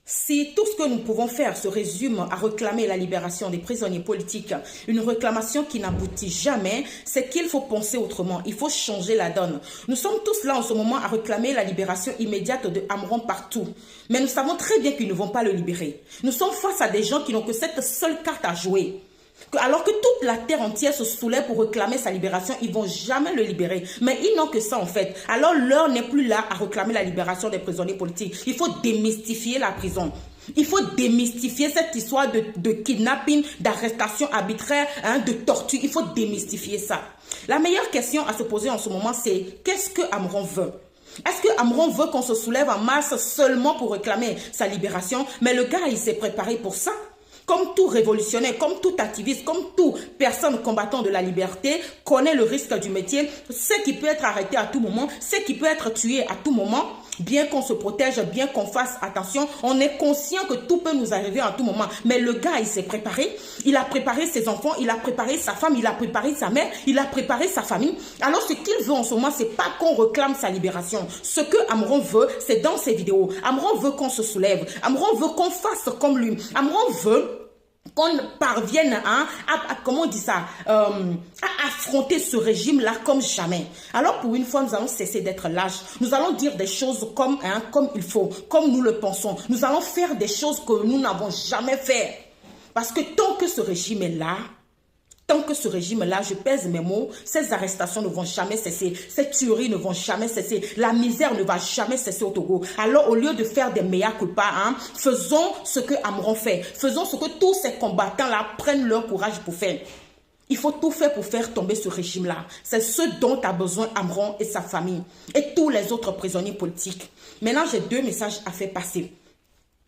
Si tout ce que nous pouvons faire se résume à réclamer la libération des prisonniers politiques, une réclamation qui n'aboutit jamais, c'est qu'il faut penser autrement. Il faut changer la donne. Nous sommes tous là en ce moment à réclamer la libération immédiate de Amron partout. Mais nous savons très bien qu'ils ne vont pas le libérer. Nous sommes face à des gens qui n'ont que cette seule carte à jouer. Alors que toute la terre entière se soulève pour réclamer sa libération, ils ne vont jamais le libérer. Mais ils n'ont que ça en fait. Alors l'heure n'est plus là à réclamer la libération des prisonniers politiques. Il faut démystifier la prison. Il faut démystifier cette histoire de kidnapping, d'arrestation arbitraire, de torture. Il faut démystifier ça. La meilleure question à se poser en ce moment, c'est qu'est-ce que Amron veut? Est-ce que Amron veut qu'on se soulève en masse seulement pour réclamer sa libération? Mais le gars, il s'est préparé pour ça. Comme tout révolutionnaire, comme tout activiste, comme toute personne combattant de la liberté, connaît le risque du métier, sait qu'il peut être arrêté à tout moment, sait qu'il peut être tué à tout moment, bien qu'on se protège, bien qu'on fasse attention, on est conscient que tout peut nous arriver à tout moment. Mais le gars, il s'est préparé, il a préparé ses enfants, il a préparé sa femme, il a préparé sa mère, il a préparé sa famille. Alors ce qu'il veut en ce moment, c'est pas qu'on réclame sa libération. Ce que Amron veut, c'est dans ses vidéos. Amron veut qu'on se soulève. Amron veut qu'on fasse comme lui. Amron veut qu'on parvienne comment on dit ça, à affronter ce régime-là comme jamais. Alors pour une fois, nous allons cesser d'être lâches. Nous allons dire des choses comme il faut, comme nous le pensons. Nous allons faire des choses que nous n'avons jamais fait. Parce que tant que ce régime est là, je pèse mes mots, ces arrestations ne vont jamais cesser, ces tueries ne vont jamais cesser, la misère ne va jamais cesser au Togo. Alors au lieu de faire des mea culpa, faisons ce que Amron fait, faisons ce que tous ces combattants-là prennent leur courage pour faire. Il faut tout faire pour faire tomber ce régime-là. C'est ce dont a besoin Amron et sa famille et tous les autres prisonniers politiques. Maintenant, j'ai deux messages à faire passer.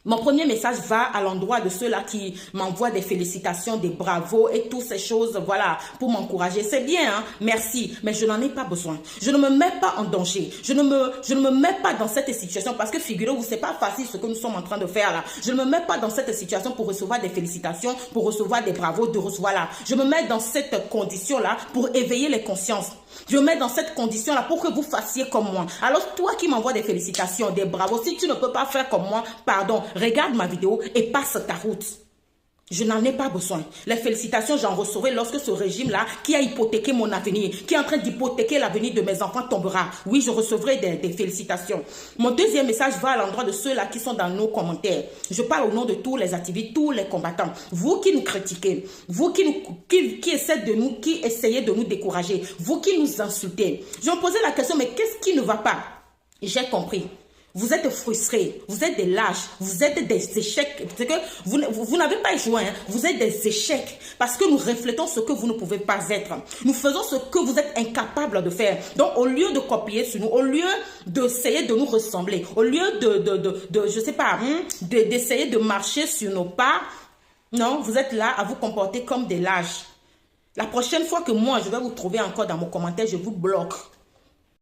Mon premier message va à l'endroit de ceux-là qui m'envoient des félicitations, des bravos et toutes ces choses, voilà, pour m'encourager. C'est bien, merci, mais je n'en ai pas besoin. Je ne me mets pas en danger. Je ne me mets pas dans cette situation parce que figurez-vous, c'est pas facile ce que nous sommes en train de faire là. Je ne me mets pas dans cette situation pour recevoir des félicitations, pour recevoir des bravos, de recevoir là. Je me mets dans cette condition-là pour éveiller les consciences. Je me mets dans cette condition-là pour que vous fassiez comme moi. Alors, toi qui m'envoies des félicitations, des bravos, si tu ne peux pas faire comme moi, pardon, regarde ma vidéo et passe ta route. Je n'en ai pas besoin. Les félicitations, j'en recevrai lorsque ce régime-là, qui a hypothéqué mon avenir, qui est en train d'hypothéquer l'avenir de mes enfants, tombera. Oui, je recevrai des félicitations. Mon deuxième message va à l'endroit de ceux-là qui sont dans nos commentaires. Je parle au nom de tous les activistes, tous les combattants. Vous qui nous critiquez, vous qui essayez de nous décourager, vous qui nous insultez. Je me posais la question, mais qu'est-ce qui ne va pas? J'ai compris. Vous êtes frustrés, vous êtes des lâches, vous êtes des échecs. C'est que vous n'avez pas échoué, vous êtes des échecs. Parce que nous reflétons ce que vous ne pouvez pas être. Nous faisons ce que vous êtes incapables de faire. Donc, au lieu de copier sur nous, au lieu d'essayer de nous ressembler, au lieu je sais pas, d'essayer de marcher sur nos pas, non, vous êtes là à vous comporter comme des lâches. La prochaine fois que moi, je vais vous trouver encore dans mon commentaire, je vous bloque.